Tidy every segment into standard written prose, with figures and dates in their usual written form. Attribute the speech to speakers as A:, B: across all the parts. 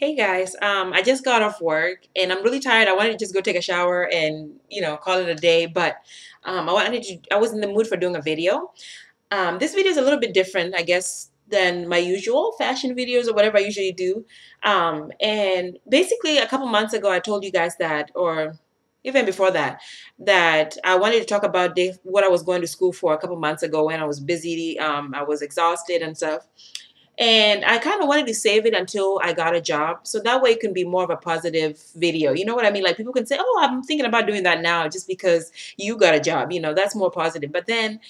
A: Hey guys, I just got off work and I'm really tired. I wanted to just go take a shower and call it a day, but I was in the mood for doing a video. This video is a little bit different, I guess, than my usual fashion videos or whatever I usually do. And basically, a couple months ago, I told you guys that, or even before that, that I wanted to talk about what I was going to school for a couple months ago when I was busy. I was exhausted and stuff. And I kind of wanted to save it until I got a job. So that way it can be more of a positive video. You know what I mean? Like people can say, oh, I'm thinking about doing that now just because you got a job. That's more positive. But then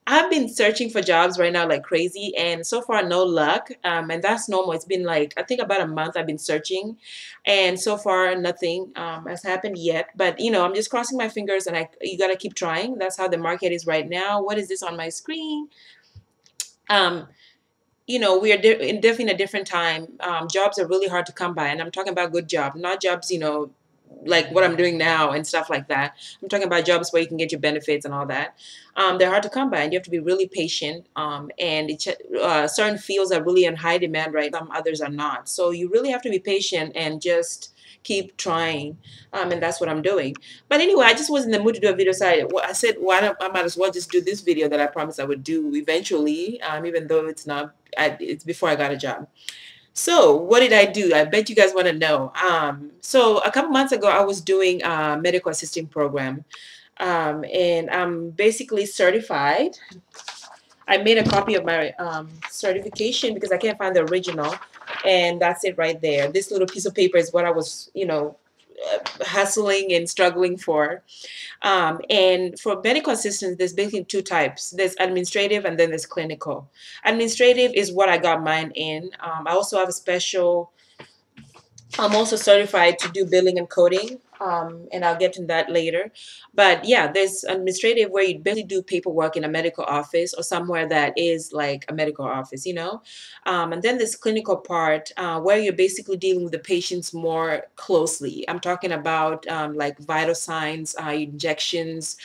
A: I've been searching for jobs right now like crazy. And so far, no luck. And that's normal. It's been like, I think about a month I've been searching. And so far, nothing has happened yet. But, I'm just crossing my fingers and you got to keep trying. That's how the market is right now. What is this on my screen? Um, we are definitely in a different time. Jobs are really hard to come by, and I'm talking about good jobs, not jobs, like what I'm doing now and stuff like that. I'm talking about jobs where you can get your benefits and all that. They're hard to come by, and you have to be really patient. Certain fields are really in high demand right now, some others are not. So you really have to be patient and just keep trying. And that's what I'm doing. But anyway, I just was in the mood to do a video, so I said, why don't I might as well just do this video that I promised I would do eventually, even though it's not, it's before I got a job. So what did I do? I bet you guys want to know. So a couple months ago, I was doing a medical assisting program, and I'm basically certified. I made a copy of my certification because I can't find the original, and that's it right there. This little piece of paper is what I was, hustling and struggling for. And for medical assistants, there's basically two types. There's administrative and then there's clinical. Administrative is what I got mine in. I also have a special, I'm also certified to do billing and coding, and I'll get to that later. But yeah, there's administrative where you basically do paperwork in a medical office or somewhere that is like a medical office. And then this clinical part where you're basically dealing with the patients more closely. I'm talking about like vital signs, injections,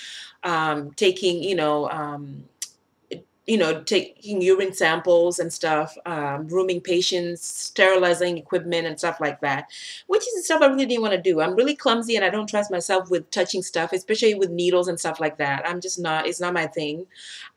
A: taking, taking urine samples and stuff, rooming patients, sterilizing equipment and stuff like that, which is the stuff I really didn't want to do. I'm really clumsy and I don't trust myself with touching stuff, especially with needles and stuff like that. I'm just not, it's not my thing.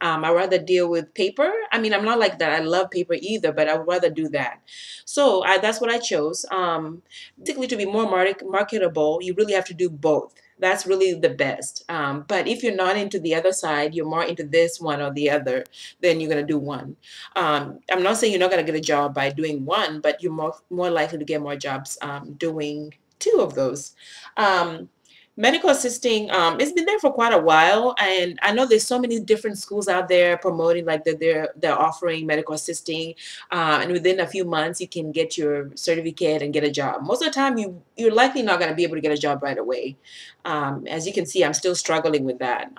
A: I rather deal with paper. I mean, I'm not like that. I love paper either, but I would rather do that. So that's what I chose. Particularly to be more marketable, you really have to do both. That's really the best. But if you're not into the other side, you're more into this one or the other, then you're going to do one. I'm not saying you're not going to get a job by doing one, but you're more likely to get more jobs doing two of those. Um, Medical assisting, it's been there for quite a while, and I know there's so many different schools out there promoting like that they're offering medical assisting, and within a few months you can get your certificate and get a job. Most of the time, you're likely not going to be able to get a job right away. As you can see, I'm still struggling with that.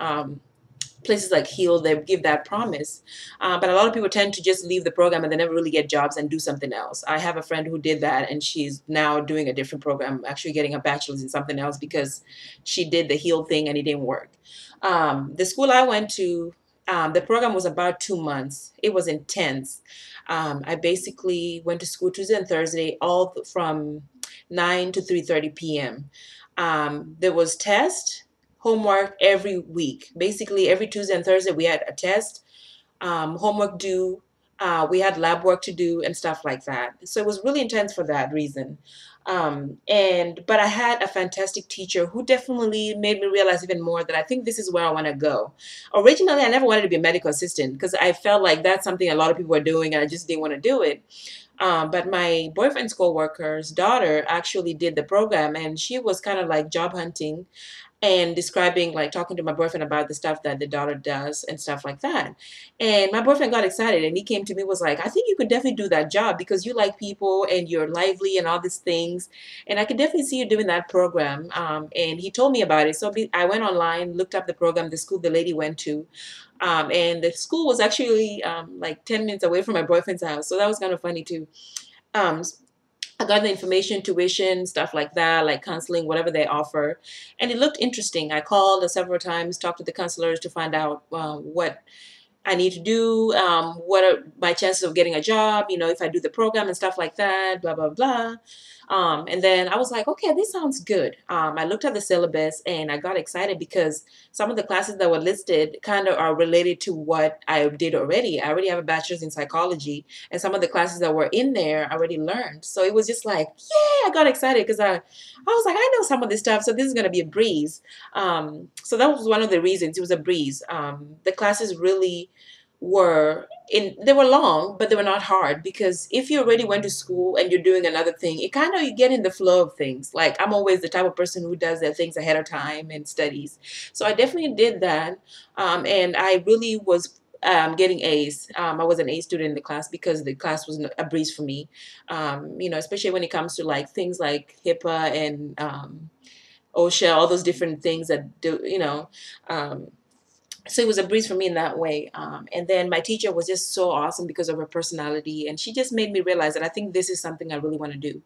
A: Places like Heal, they give that promise. But a lot of people tend to just leave the program and they never really get jobs and do something else. I have a friend who did that and she's now doing a different program, actually getting a bachelor's in something else because she did the Heal thing and it didn't work. The school I went to, the program was about 2 months. It was intense. I basically went to school Tuesday and Thursday, all from 9 to 3:30 p.m. There was test, homework every week. Basically, every Tuesday and Thursday we had a test, homework due. We had lab work to do and stuff like that. So it was really intense for that reason. But I had a fantastic teacher who definitely made me realize even more that I think this is where I want to go. Originally, I never wanted to be a medical assistant because I felt like that's something a lot of people were doing and I just didn't want to do it. But my boyfriend's co-worker's daughter actually did the program and she was kind of like job hunting and describing, like talking to my boyfriend about the stuff that the daughter does and stuff like that. And my boyfriend got excited and he came to me, was like, I think you could definitely do that job because you like people and you're lively and all these things. And I could definitely see you doing that program. And he told me about it. So I went online, looked up the program, the school the lady went to. And the school was actually like 10 minutes away from my boyfriend's house. So that was kind of funny too. Um, I got the information, tuition, stuff like that, like counseling, whatever they offer. And it looked interesting. I called several times, talked to the counselors to find out what I need to do, what are my chances of getting a job, if I do the program and stuff like that, blah, blah, blah. And then I was like, okay, this sounds good. I looked at the syllabus and I got excited because some of the classes that were listed kind of are related to what I did already. I already have a bachelor's in psychology, and some of the classes that were in there I already learned. So it was just like, yeah, I got excited because I was like, I know some of this stuff, so this is going to be a breeze. So that was one of the reasons it was a breeze. The classes really they were long, but they were not hard, because if you already went to school and you're doing another thing, it kind of, you get in the flow of things. Like, I'm always the type of person who does their things ahead of time and studies. So I definitely did that. And I really was getting A's. I was an A student in the class because the class was a breeze for me. Especially when it comes to like things like HIPAA and OSHA, all those different things that do, um, so it was a breeze for me in that way. And then my teacher was just so awesome because of her personality, and she just made me realize that I think this is something I really want to do.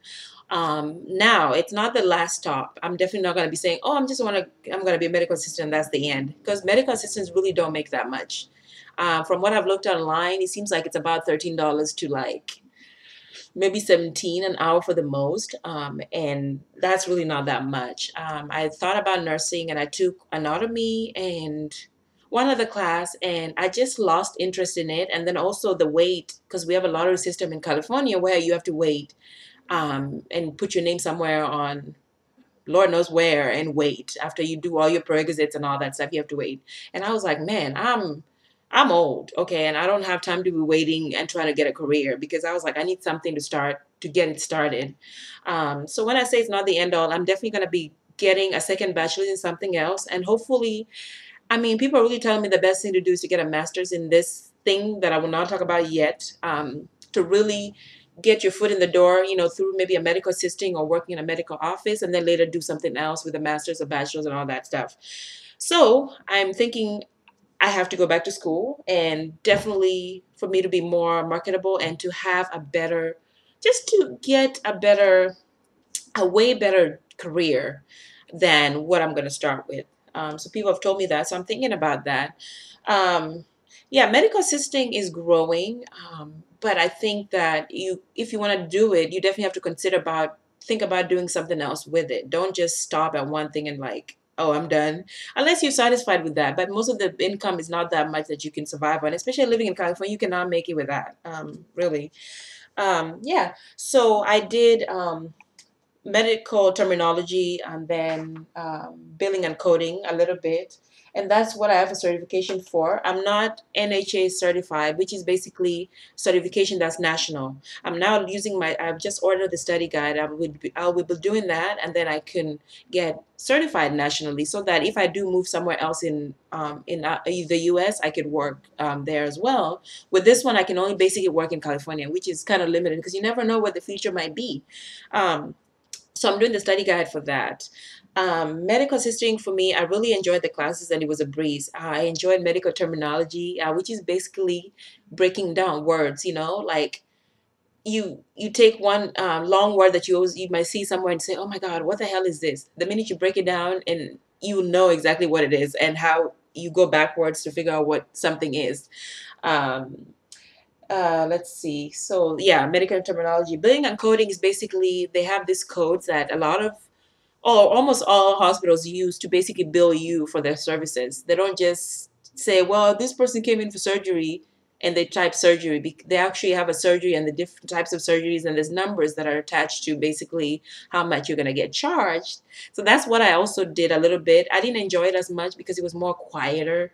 A: Now it's not the last stop. I'm definitely not going to be saying, "Oh, I'm going to be a medical assistant. That's the end," because medical assistants really don't make that much. From what I've looked online, it seems like it's about $13 to like maybe 17 an hour for the most, and that's really not that much. I thought about nursing, and I took anatomy and one other class, and I just lost interest in it. And then also the wait, because we have a lottery system in California where you have to wait, and put your name somewhere on Lord knows where, and wait. After you do all your prerequisites and all that stuff, you have to wait. And I was like, man, I'm old, okay, and I don't have time to be waiting and trying to get a career, because I was like, I need something to get it started. So when I say it's not the end all, I'm definitely going to be getting a second bachelor's in something else, and hopefully, I mean, people are really telling me the best thing to do is to get a master's in this thing that I will not talk about yet, to really get your foot in the door, through maybe a medical assisting or working in a medical office, and then later do something else with a master's or bachelor's and all that stuff. So I'm thinking I have to go back to school, and definitely for me to be more marketable and to have a better, just to get a way better career than what I'm going to start with. So people have told me that, so I'm thinking about that. Um, yeah, medical assisting is growing, but I think that if you want to do it, you definitely have to think about doing something else with it. Don't just stop at one thing and like, oh, I'm done, unless you're satisfied with that. But most of the income is not that much that you can survive on, especially living in California. You cannot make it with that, really. Yeah. So I did. Medical terminology, and then billing and coding a little bit. And that's what I have a certification for. I'm not NHA certified, which is basically certification that's national. I've just ordered the study guide. I will be doing that, and then I can get certified nationally, so that if I do move somewhere else in the US, I could work there as well. With this one, I can only basically work in California, which is kind of limited because you never know what the future might be. Um, so I'm doing the study guide for that. Medical assisting for me, I really enjoyed the classes, and it was a breeze. I enjoyed medical terminology, which is basically breaking down words. Like you take one long word that you might see somewhere and say, "Oh my God, what the hell is this?" The minute you break it down, and you know exactly what it is and how you go backwards to figure out what something is. Um, let's see. So yeah, medical terminology. Billing and coding is basically, they have these codes that a lot of, or almost all hospitals use to basically bill you for their services. They don't just say, well, this person came in for surgery and they type surgery. They actually have a surgery and the different types of surgeries, and there's numbers that are attached to basically how much you're going to get charged. So that's what I also did a little bit. I didn't enjoy it as much because it was more quieter.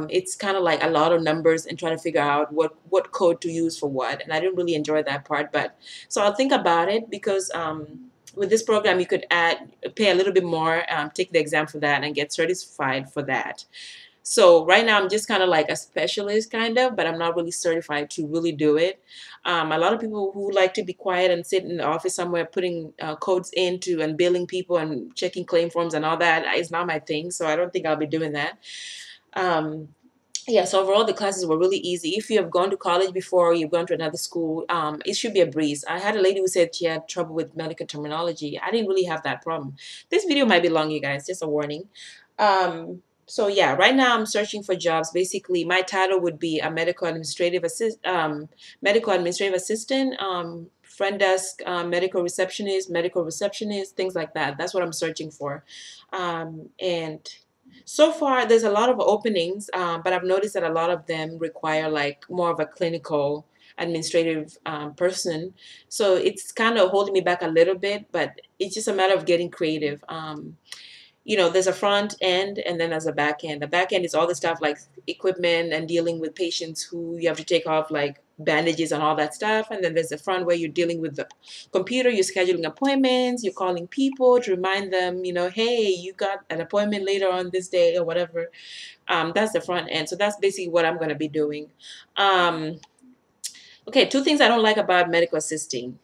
A: It's kind of like a lot of numbers and trying to figure out what code to use for what, and I didn't really enjoy that part. But so I'll think about it, because with this program you could pay a little bit more, take the exam for that, and get certified for that. So right now I'm just kind of like a specialist, kind of, but I'm not really certified to really do it. A lot of people who like to be quiet and sit in the office somewhere putting codes into and billing people and checking claim forms and all that is not my thing, so I don't think I'll be doing that. Um, yeah, so overall the classes were really easy. If you have gone to college before, or you've gone to another school, it should be a breeze. I had a lady who said she had trouble with medical terminology. I didn't really have that problem. This video might be long, you guys, just a warning. Um, So yeah, right now I'm searching for jobs. Basically, my title would be a medical administrative assistant, front desk, medical receptionist, things like that. That's what I'm searching for. And so far, there's a lot of openings, but I've noticed that a lot of them require like more of a clinical administrative person. So it's kind of holding me back a little bit, but it's just a matter of getting creative. There's a front end and then there's a back end. The back end is all the stuff like equipment and dealing with patients who you have to take off like bandages and all that stuff. And then there's the front where you're dealing with the computer, you're scheduling appointments, you're calling people to remind them, hey, you got an appointment later on this day or whatever. That's the front end. So that's basically what I'm going to be doing. Um, Okay, two things I don't like about medical assisting.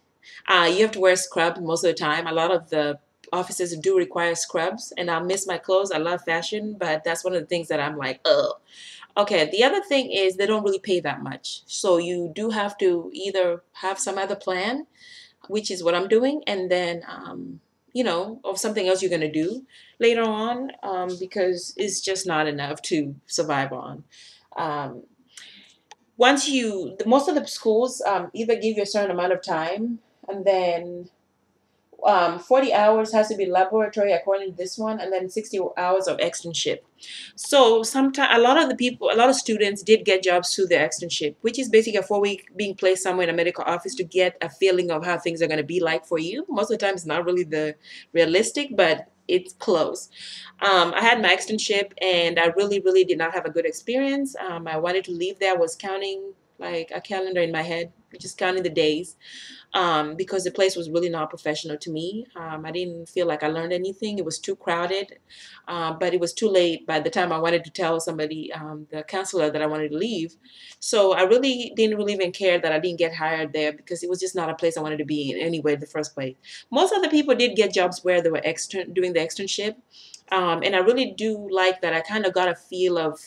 A: You have to wear scrubs most of the time. A lot of the offices do require scrubs, and I'll miss my clothes. I love fashion, but that's one of the things that I'm like, ugh. Okay, the other thing is they don't really pay that much. So you do have to either have some other plan, which is what I'm doing, and then, of something else you're going to do later on, because it's just not enough to survive on. Um, most of the schools either give you a certain amount of time, and then 40 hours has to be laboratory according to this one, and then 60 hours of externship. So sometimes a lot of students did get jobs through their externship, which is basically a 4 week being placed somewhere in a medical office to get a feeling of how things are going to be like for you. Most of the time, it's not really the realistic, but it's close. I had my externship, and I really, really did not have a good experience. I wanted to leave there. I was counting like a calendar in my head, just counting the days, because the place was really not professional to me. I didn't feel like I learned anything. It was too crowded, but it was too late by the time I wanted to tell somebody, the counselor, that I wanted to leave. So I really didn't really even care that I didn't get hired there because it was just not a place I wanted to be in anyway in the first place. Most other people did get jobs where they were doing the externship. And I really do like that I kind of got a feel of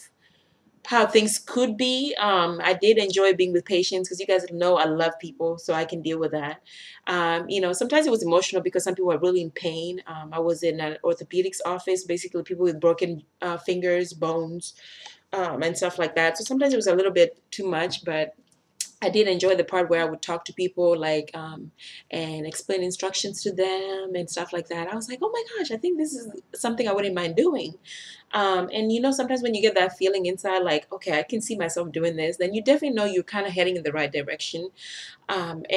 A: how things could be. I did enjoy being with patients because you guys know I love people, so I can deal with that. Sometimes it was emotional because some people were really in pain. I was in an orthopedics office, basically people with broken fingers, bones, and stuff like that. So sometimes it was a little bit too much, but I did enjoy the part where I would talk to people like and explain instructions to them and stuff like that. I was like, oh my gosh, I think this is something I wouldn't mind doing. And sometimes when you get that feeling inside, like, okay, I can see myself doing this, then you definitely know you're kind of heading in the right direction. And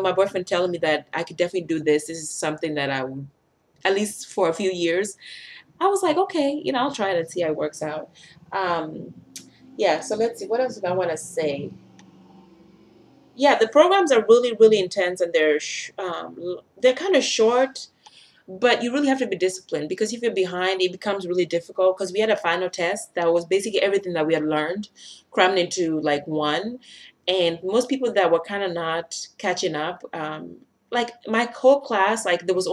A: my boyfriend telling me that I could definitely do this. This is something that I would, at least for a few years. I was like, okay, I'll try it and see how it works out. Um, yeah. So let's see. What else do I want to say? Yeah, the programs are really, really intense, and they're kind of short, but you really have to be disciplined because if you're behind, it becomes really difficult. Because we had a final test that was basically everything that we had learned crammed into like one, and most people that were kind of not catching up, like my whole class, like there was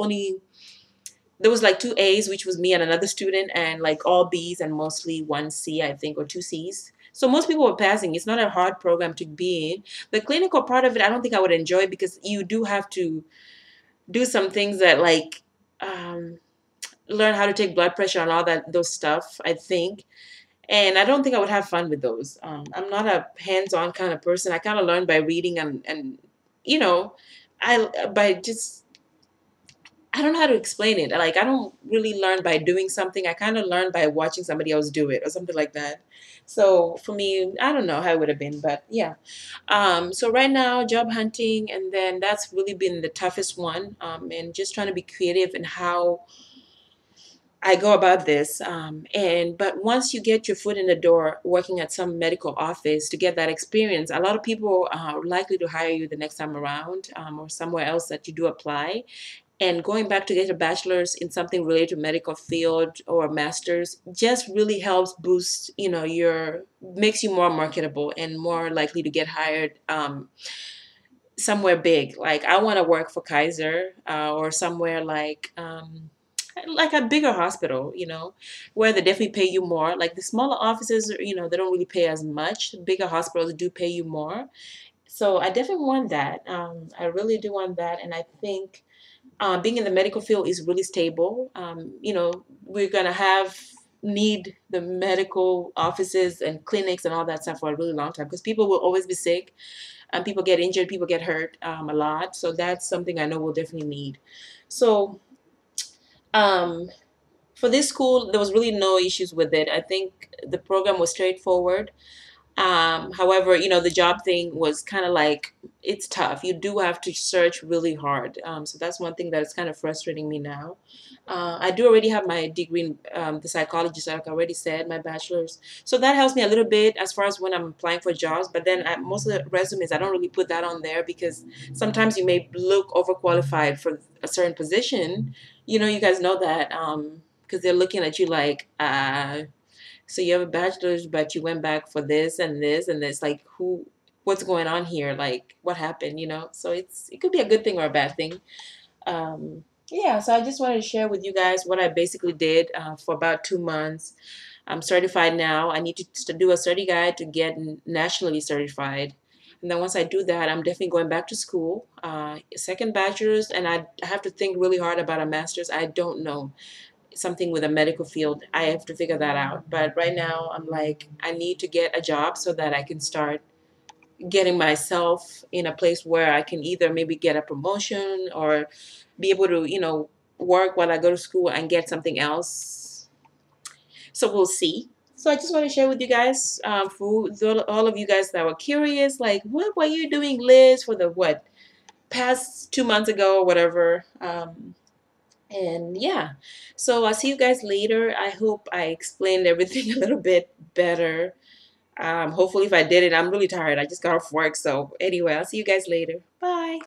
A: like two A's, which was me and another student, and like all B's and mostly one C, I think, or two C's. So most people were passing. It's not a hard program to be in. The clinical part of it, I don't think I would enjoy because you do have to do some things that like um, learn how to take blood pressure and all that those stuff. I think, and I don't think I would have fun with those. I'm not a hands-on kind of person. I kind of learn by reading and you know, I by just I don't know how to explain it. Like I don't really learn by doing something. I kind of learn by watching somebody else do it or something like that. So for me, I don't know how it would have been, but yeah. So right now, job hunting, and then that's really been the toughest one. And just trying to be creative in how I go about this. But once you get your foot in the door working at some medical office to get that experience, a lot of people are likely to hire you the next time around, or somewhere else that you do apply. And going back to get a bachelor's in something related to medical field or a master's just really helps boost, your makes you more marketable and more likely to get hired somewhere big. Like I want to work for Kaiser or somewhere like a bigger hospital, where they definitely pay you more. Like the smaller offices, they don't really pay as much. Bigger hospitals do pay you more. So I definitely want that. I really do want that, and I think being in the medical field is really stable. We're gonna have need the medical offices and clinics and all that stuff for a really long time because people will always be sick and people get injured, people get hurt a lot. So that's something I know we'll definitely need. So um, for this school, there was really no issues with it. I think the program was straightforward. However, the job thing was kind of like it's tough. You do have to search really hard. So that's one thing that is kind of frustrating me now. I do already have my degree in the psychology, so like I already said, my bachelor's. So that helps me a little bit as far as when I'm applying for jobs. But then most of the resumes, I don't really put that on there because sometimes you may look overqualified for a certain position. You guys know that because they're looking at you like, so you have a bachelor's, but you went back for this and this and this. Like, what's going on here? Like, what happened? So it could be a good thing or a bad thing. Yeah, so I just wanted to share with you guys what I basically did for about 2 months. I'm certified now. I need to do a study guide to get nationally certified. And then once I do that, I'm definitely going back to school, second bachelor's, and I have to think really hard about a master's. I don't know something with a medical field. I have to figure that out. But right now, I'm like, I need to get a job so that I can start getting myself in a place where I can either maybe get a promotion or be able to, work while I go to school and get something else. So we'll see. So I just want to share with you guys, for all of you guys that were curious, like, what were you doing, Liz, for the past 2 months ago or whatever. And yeah, so I'll see you guys later. I hope I explained everything a little bit better. Hopefully, if I did it, I'm really tired. I just got off work. So, anyway, I'll see you guys later. Bye.